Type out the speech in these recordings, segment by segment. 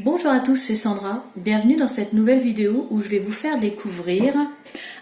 Bonjour à tous, c'est Sandra. Bienvenue dans cette nouvelle vidéo où je vais vous faire découvrir,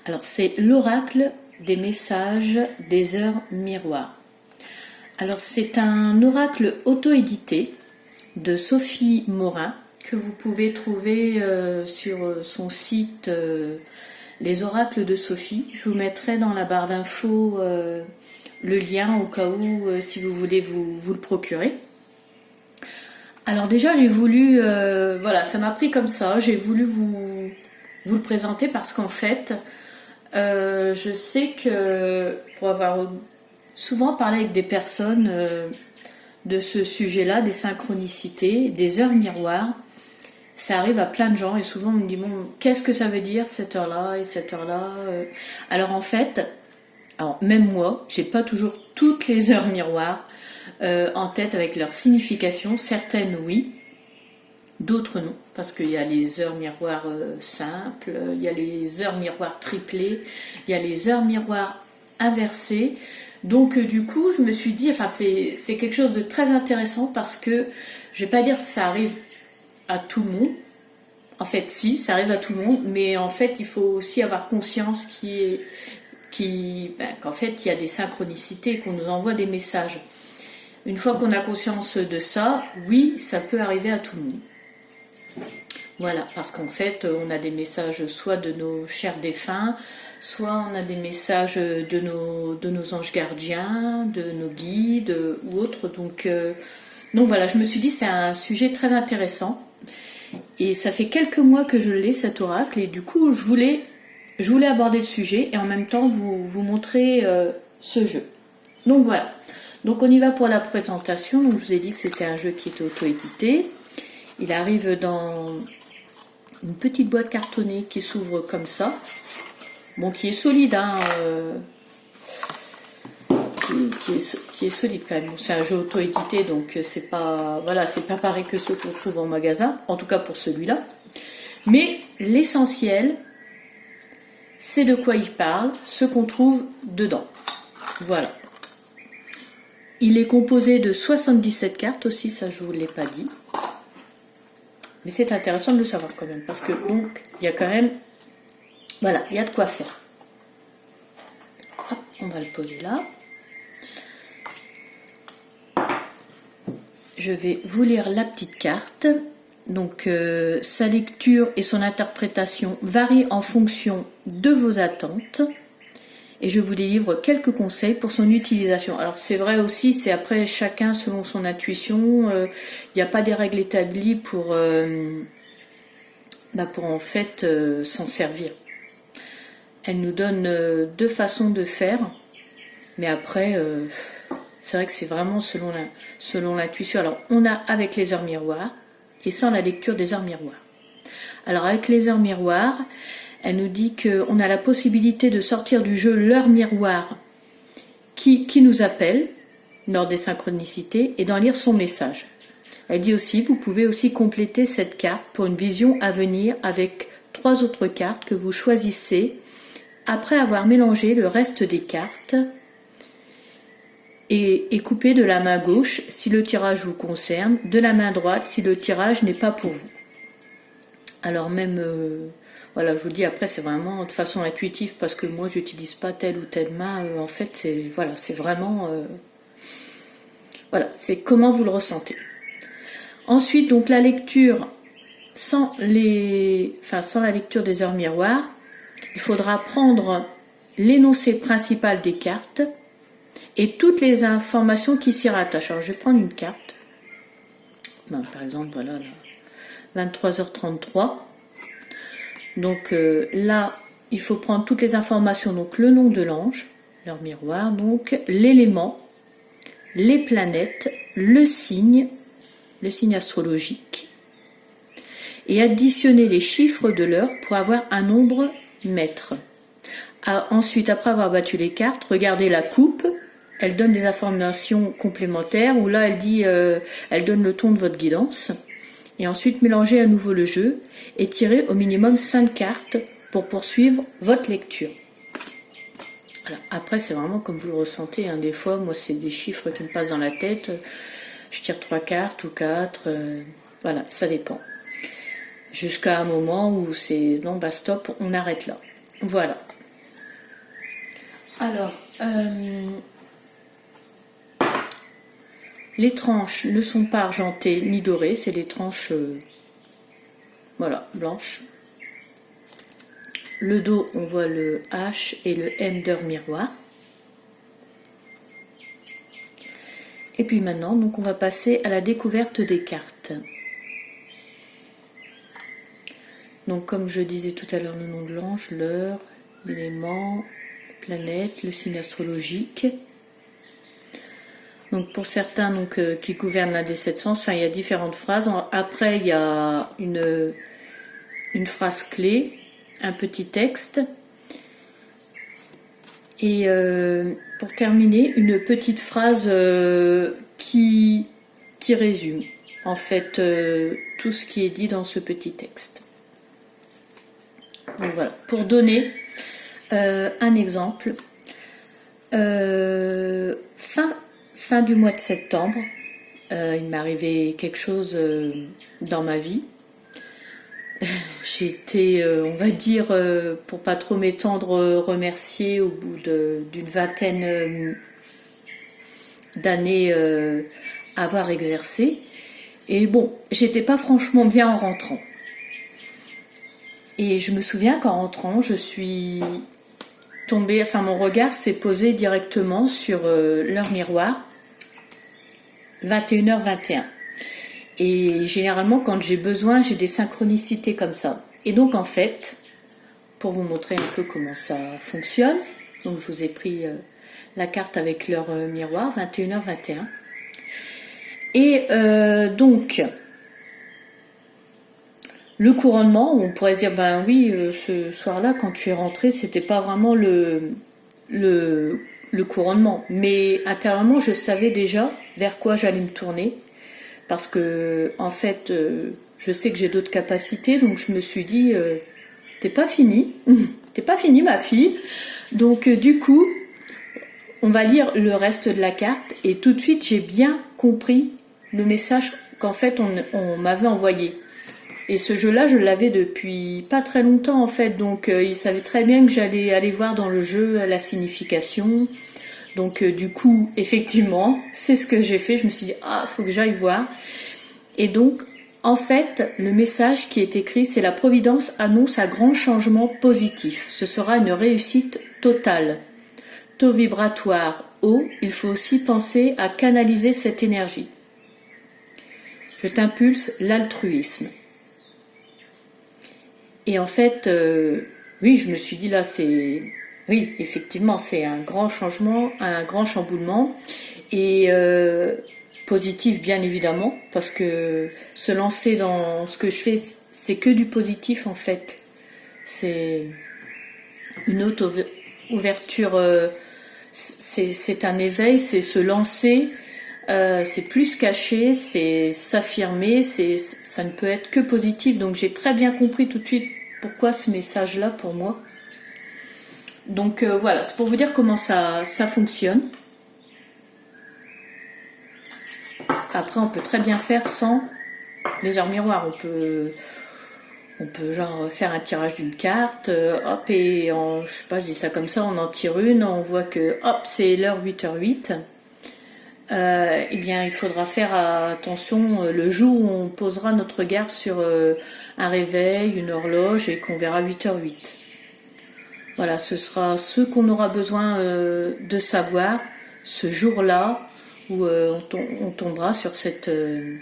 alors c'est l'oracle des messages des heures miroirs. Alors c'est un oracle auto-édité de Sophie Morin que vous pouvez trouver sur son site Les Oracles de Sophie. Je vous mettrai dans la barre d'infos le lien au cas où si vous voulez vous le procurer. Alors déjà j'ai voulu, voilà, ça m'a pris comme ça, j'ai voulu vous le présenter parce qu'en fait, je sais que pour avoir souvent parlé avec des personnes de ce sujet-là, des synchronicités, des heures miroirs, ça arrive à plein de gens et souvent on me dit bon, qu'est-ce que ça veut dire cette heure-là et cette heure-là Alors en fait, même moi, j'ai pas toujours toutes les heures miroirs en tête avec leur signification, certaines oui, d'autres non, parce qu'il y a les heures miroirs simples, il y a les heures miroirs triplées, il y a les heures miroirs inversées. Donc du coup, je me suis dit, enfin c'est quelque chose de très intéressant parce que je vais pas dire que ça arrive à tout le monde. En fait, si, ça arrive à tout le monde, mais en fait, il faut aussi avoir conscience qu'en fait, il y a des synchronicités, qu'on nous envoie des messages. Une fois qu'on a conscience de ça, oui, ça peut arriver à tout le monde. Voilà, parce qu'en fait, on a des messages soit de nos chers défunts, soit on a des messages de nos anges gardiens, de nos guides ou autres. Donc voilà, je me suis dit c'est un sujet très intéressant. Et ça fait quelques mois que je l'ai, cet oracle, et du coup, je voulais aborder le sujet et en même temps vous montrer ce jeu. Donc voilà. Donc on y va pour la présentation. Donc, je vous ai dit que c'était un jeu qui était auto-édité. Il arrive dans une petite boîte cartonnée qui s'ouvre comme ça. Bon, qui est solide, hein, qui est solide quand même. C'est un jeu auto-édité, donc c'est pas, voilà, c'est pas pareil que ceux qu'on trouve en magasin, en tout cas pour celui-là. Mais l'essentiel, c'est de quoi il parle, ce qu'on trouve dedans. Voilà. Il est composé de 77 cartes aussi, ça je vous l'ai pas dit. Mais c'est intéressant de le savoir quand même, parce que donc il y a quand même, voilà, il y a de quoi faire. Hop, on va le poser là. Je vais vous lire la petite carte. Donc sa lecture et son interprétation varient en fonction de vos attentes. Et je vous délivre quelques conseils pour son utilisation. Alors c'est vrai aussi, c'est après chacun selon son intuition. Il n'y a pas des règles établies pour en fait s'en servir. Elle nous donne deux façons de faire, mais après c'est vrai que c'est vraiment selon l'intuition. Alors on a avec les heures miroirs et sans la lecture des heures miroirs. Alors avec les heures miroirs, elle nous dit qu'on a la possibilité de sortir du jeu l'heure miroir qui nous appelle lors des synchronicités et d'en lire son message. Elle dit aussi, vous pouvez aussi compléter cette carte pour une vision à venir avec 3 autres cartes que vous choisissez après avoir mélangé le reste des cartes et coupé de la main gauche si le tirage vous concerne, de la main droite si le tirage n'est pas pour vous. Alors même... voilà, je vous dis après c'est vraiment de façon intuitive parce que moi j'utilise pas telle ou telle main. En fait c'est voilà, c'est vraiment voilà, c'est comment vous le ressentez. Ensuite donc la lecture sans la lecture des heures miroirs, il faudra prendre l'énoncé principal des cartes et toutes les informations qui s'y rattachent. Alors je vais prendre une carte. Par exemple voilà là, 23h33. Donc là, il faut prendre toutes les informations, donc le nom de l'ange, leur miroir, donc l'élément, les planètes, le signe astrologique, et additionner les chiffres de l'heure pour avoir un nombre maître. Ensuite, après avoir battu les cartes, regardez la coupe, elle donne des informations complémentaires, où là elle dit, elle donne le ton de votre guidance. Et ensuite mélangez à nouveau le jeu et tirez au minimum 5 cartes pour poursuivre votre lecture. Alors, après c'est vraiment comme vous le ressentez, hein. Des fois moi c'est des chiffres qui me passent dans la tête, je tire 3 cartes ou 4, voilà, ça dépend. jusqu'à un moment où c'est non, bah stop, on arrête là. Voilà. Alors, les tranches ne sont pas argentées ni dorées, c'est des tranches voilà, blanches. Le dos, on voit le H et le M d'heure miroir. Et puis maintenant, donc on va passer à la découverte des cartes. Donc comme je disais tout à l'heure, le nom de l'ange, l'heure, l'élément, planète, le signe astrologique. Donc pour certains donc, qui gouvernent l'un des 7 sens, enfin il y a différentes phrases. Après il y a une phrase clé, un petit texte. Et pour terminer, une petite phrase qui résume en fait tout ce qui est dit dans ce petit texte. Donc voilà, pour donner un exemple, fin du mois de septembre, il m'est arrivé quelque chose dans ma vie. J'ai été, on va dire, pour pas trop m'étendre, remerciée au bout d'une vingtaine d'années avoir exercé. Et bon, j'étais pas franchement bien en rentrant. Et je me souviens qu'en rentrant, je suis tombée, enfin mon regard s'est posé directement sur l'heure miroir, 21h21. Et généralement, quand j'ai besoin, j'ai des synchronicités comme ça. Et donc, en fait, pour vous montrer un peu comment ça fonctionne, donc je vous ai pris la carte avec l'heure miroir, 21h21. Et donc, le couronnement, on pourrait se dire, ben oui, ce soir-là, quand tu es rentré, c'était pas vraiment le couronnement. Mais intérieurement, je savais déjà vers quoi j'allais me tourner. Parce que, en fait, je sais que j'ai d'autres capacités, donc je me suis dit, t'es pas fini, ma fille. Donc, du coup, on va lire le reste de la carte, et tout de suite, j'ai bien compris le message qu'en fait, on m'avait envoyé. Et ce jeu-là, je l'avais depuis pas très longtemps, en fait, donc il savait très bien que j'allais aller voir dans le jeu la signification. Donc du coup, effectivement, c'est ce que j'ai fait. Je me suis dit, faut que j'aille voir. Et donc, en fait, le message qui est écrit, c'est la Providence annonce un grand changement positif. Ce sera une réussite totale. Taux vibratoire haut, il faut aussi penser à canaliser cette énergie. Je t'impulse l'altruisme. Et en fait, oui, je me suis dit là, oui, effectivement, c'est un grand changement, un grand chamboulement, et positif bien évidemment, parce que se lancer dans ce que je fais, c'est que du positif en fait. C'est une autre ouverture, c'est un éveil, c'est se lancer, c'est plus caché, c'est s'affirmer, ça ne peut être que positif. Donc j'ai très bien compris tout de suite pourquoi ce message-là pour moi. Donc voilà, c'est pour vous dire comment ça fonctionne. Après, on peut très bien faire sans les heures miroirs. On peut genre faire un tirage d'une carte, hop, et je sais pas, je dis ça comme ça, on en tire une, on voit que hop, c'est l'heure 8h08. Eh bien, il faudra faire attention le jour où on posera notre regard sur un réveil, une horloge, et qu'on verra 8h08. Voilà, ce sera ce qu'on aura besoin de savoir ce jour-là où on tombera sur cette heure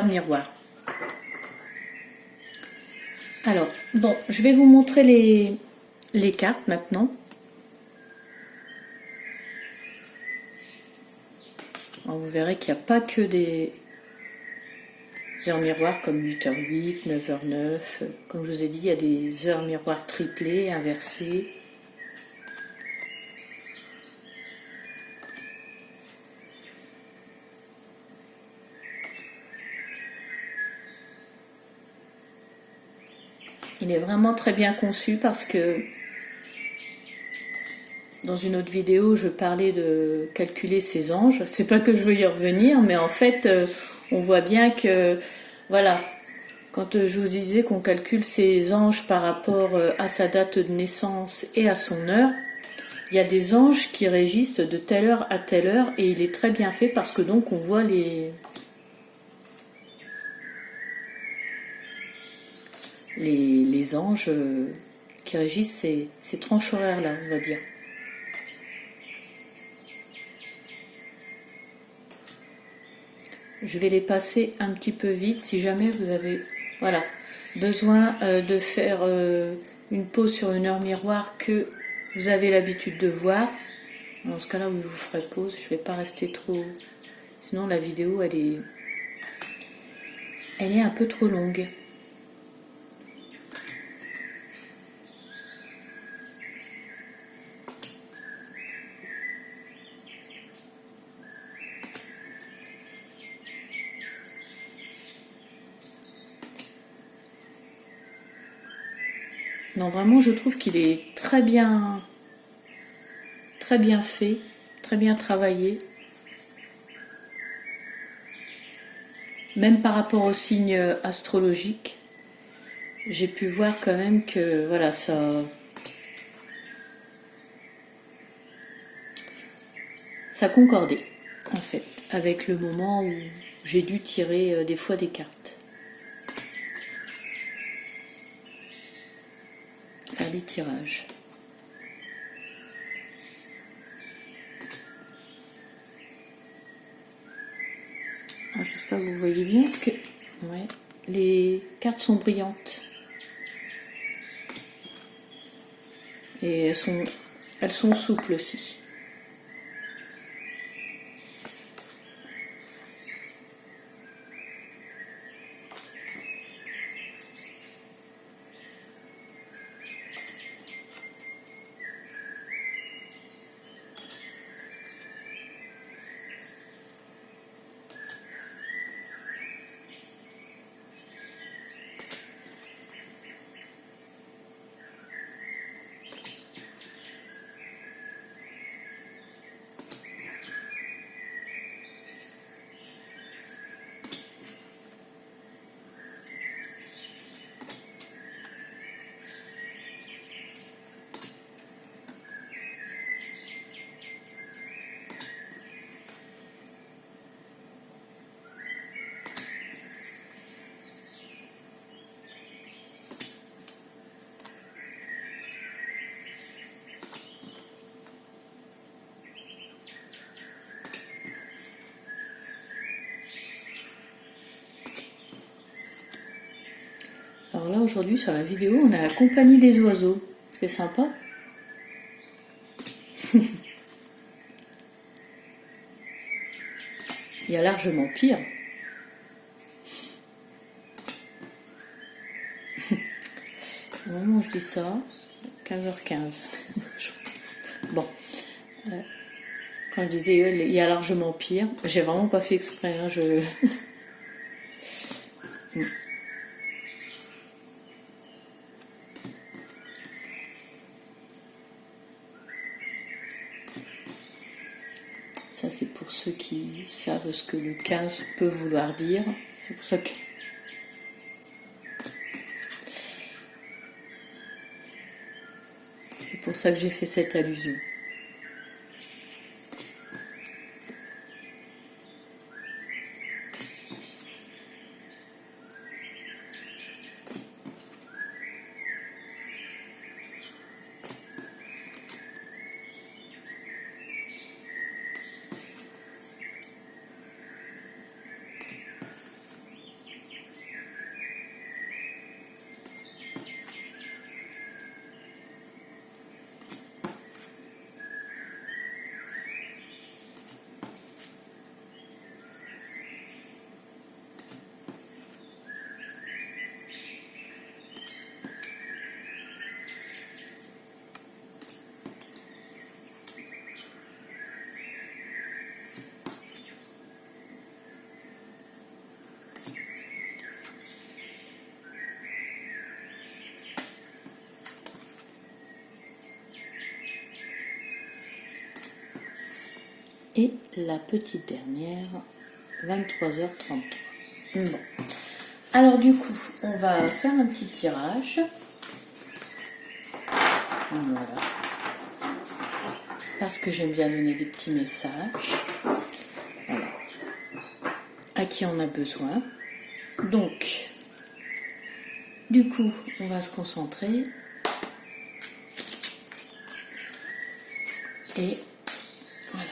miroir. Alors, bon, je vais vous montrer les cartes maintenant. Alors, vous verrez qu'il n'y a pas que des heures miroirs comme 8h08, 9h09. Comme je vous ai dit, il y a des heures miroirs triplées, inversées. Il est vraiment très bien conçu parce que dans une autre vidéo, je parlais de calculer ses anges. C'est pas que je veux y revenir, mais en fait, on voit bien que, voilà, Quand je vous disais qu'on calcule ses anges par rapport à sa date de naissance et à son heure, il y a des anges qui régissent de telle heure à telle heure et il est très bien fait parce que donc on voit les anges qui régissent ces tranches horaires-là, on va dire. Je vais les passer un petit peu vite si jamais vous avez besoin de faire une pause sur une heure miroir que vous avez l'habitude de voir. Dans ce cas-là, oui, vous ferez pause. Je ne vais pas rester trop... Sinon, la vidéo, elle est un peu trop longue. Non, vraiment, je trouve qu'il est très bien fait, très bien travaillé. Même par rapport aux signes astrologiques, j'ai pu voir quand même que voilà, ça concordait en fait avec le moment où j'ai dû tirer des fois des cartes. Faire des tirages. Alors, j'espère que vous voyez bien parce que les cartes sont brillantes. Et elles sont souples aussi. Alors là, aujourd'hui, sur la vidéo, on a la compagnie des oiseaux. C'est sympa. Il y a largement pire. Au moment où je dis ça, 15h15. Bon. Quand je disais il y a largement pire, j'ai vraiment pas fait exprès. Hein, Ça, c'est pour ceux qui savent ce que le 15 peut vouloir dire. C'est pour ça que... C'est pour ça que j'ai fait cette allusion. Et la petite dernière, 23h33. Bon. Alors du coup, on va faire un petit tirage. Voilà. Parce que j'aime bien donner des petits messages. Voilà. À qui on a besoin. Donc, du coup, on va se concentrer. Et voilà,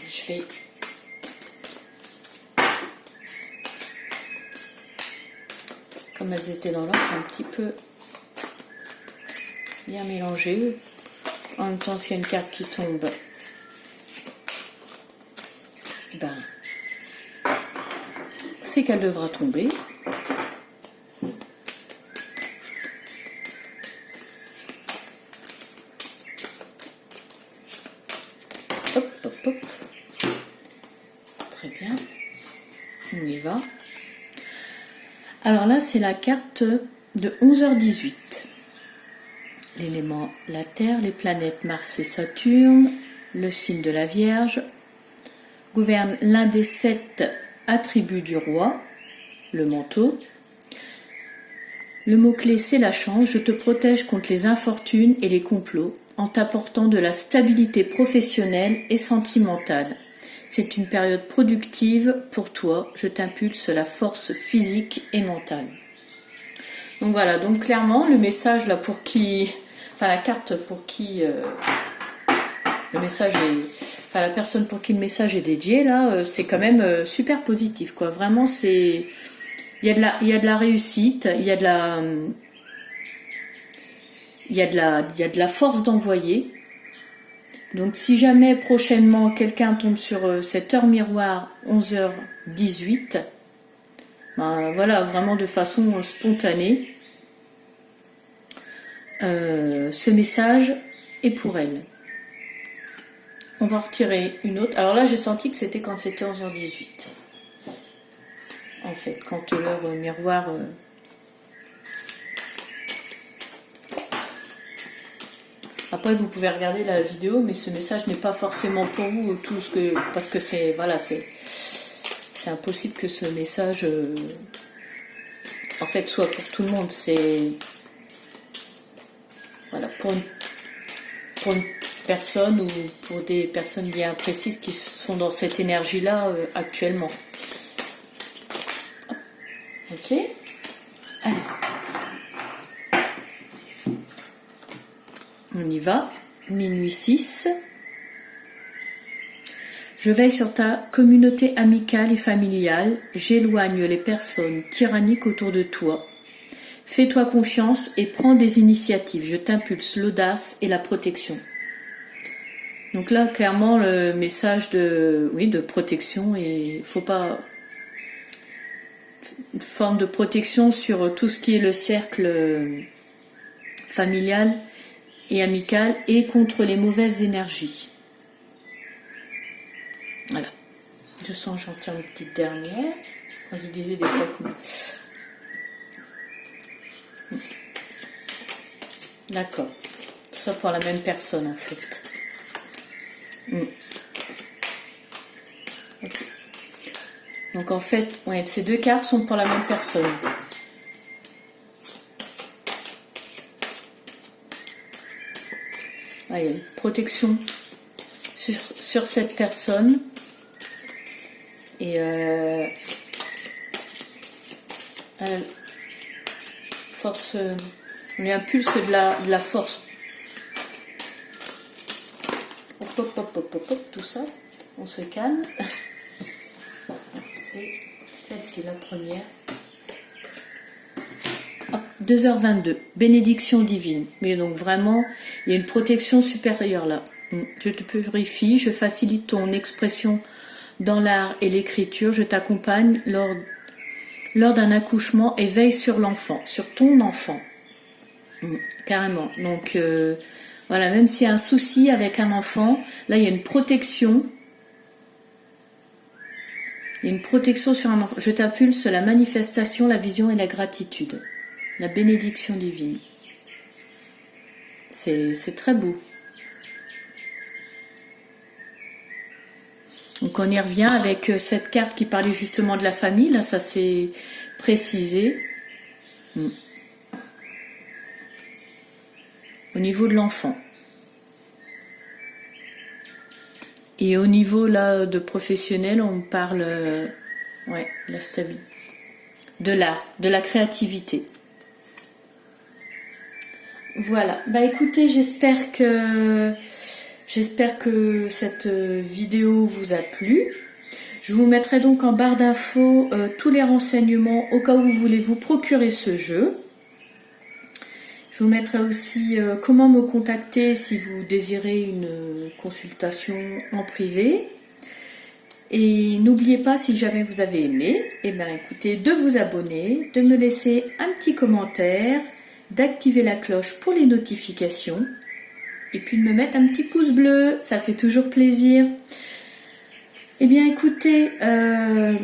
je vais comme elles étaient dans l'ordre, un petit peu bien mélangé. En même temps, s'il y a une carte qui tombe, ben, c'est qu'elle devra tomber. Hop, hop, hop. Très bien. On y va. Alors là, c'est la carte de 11h18. L'élément, la Terre, les planètes Mars et Saturne, le signe de la Vierge, gouverne l'un des 7 attributs du roi, le manteau. Le mot-clé, c'est la chance. Je te protège contre les infortunes et les complots en t'apportant de la stabilité professionnelle et sentimentale. C'est une période productive pour toi. Je t'impulse la force physique et mentale. Donc voilà, donc clairement, le message là pour qui... Enfin, la carte pour qui le message est... Enfin, la personne pour qui le message est dédié, là, c'est quand même super positif, quoi. Vraiment, c'est... Il y a de la réussite, il y a de la force d'envoyer. Donc si jamais prochainement quelqu'un tombe sur cette heure miroir 11h18, ben voilà, vraiment de façon spontanée, ce message est pour elle. On va retirer une autre. Alors là, j'ai senti que c'était quand c'était 11h18. En fait, quand l'heure miroir... Après, vous pouvez regarder la vidéo, mais ce message n'est pas forcément pour vous, parce que c'est impossible que ce message, en fait, soit pour tout le monde. C'est voilà, pour une personne ou pour des personnes bien précises qui sont dans cette énergie-là actuellement. Ok. Alors, on y va. Minuit 6. Je veille sur ta communauté amicale et familiale. J'éloigne les personnes tyranniques autour de toi. Fais-toi confiance et prends des initiatives. Je t'impulse l'audace et la protection. Donc là, clairement, le message de protection, et il faut pas... Une forme de protection sur tout ce qui est le cercle familial et amical et contre les mauvaises énergies. Voilà. Je sens que j'en tiens une petite dernière. Quand je disais des fois que... D'accord. Tout ça pour la même personne en fait. Okay. Donc en fait, ouais, ces deux cartes sont pour la même personne. Ah, il y a une protection sur cette personne. Et force, on lui impulse de la force. Hop, hop, hop, hop, hop, tout ça. On se calme. C'est celle-ci, la première. 2h22, bénédiction divine. Mais donc vraiment, il y a une protection supérieure là. Je te purifie, je facilite ton expression dans l'art et l'écriture. Je t'accompagne lors d'un accouchement et veille sur l'enfant, sur ton enfant. Carrément. Donc voilà, même s'il y a un souci avec un enfant, là il y a une protection. Il y a une protection sur un enfant. Je t'impulse la manifestation, la vision et la gratitude. La bénédiction divine. C'est très beau. Donc on y revient avec cette carte qui parlait justement de la famille. Là, ça c'est préciser au niveau de l'enfant. Et au niveau là de professionnel, on parle la stabilité, de l'art, de la créativité. Voilà, bah écoutez, j'espère que cette vidéo vous a plu. Je vous mettrai donc en barre d'infos tous les renseignements au cas où vous voulez vous procurer ce jeu. Je vous mettrai aussi comment me contacter si vous désirez une consultation en privé. Et n'oubliez pas, si jamais vous avez aimé, écoutez, de vous abonner, de me laisser un petit commentaire, d'activer la cloche pour les notifications et puis de me mettre un petit pouce bleu, ça fait toujours plaisir. Écoutez,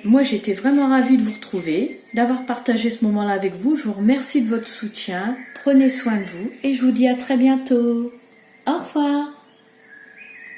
moi j'étais vraiment ravie de vous retrouver, d'avoir partagé ce moment-là avec vous. Je vous remercie de votre soutien, prenez soin de vous et je vous dis à très bientôt. Au revoir.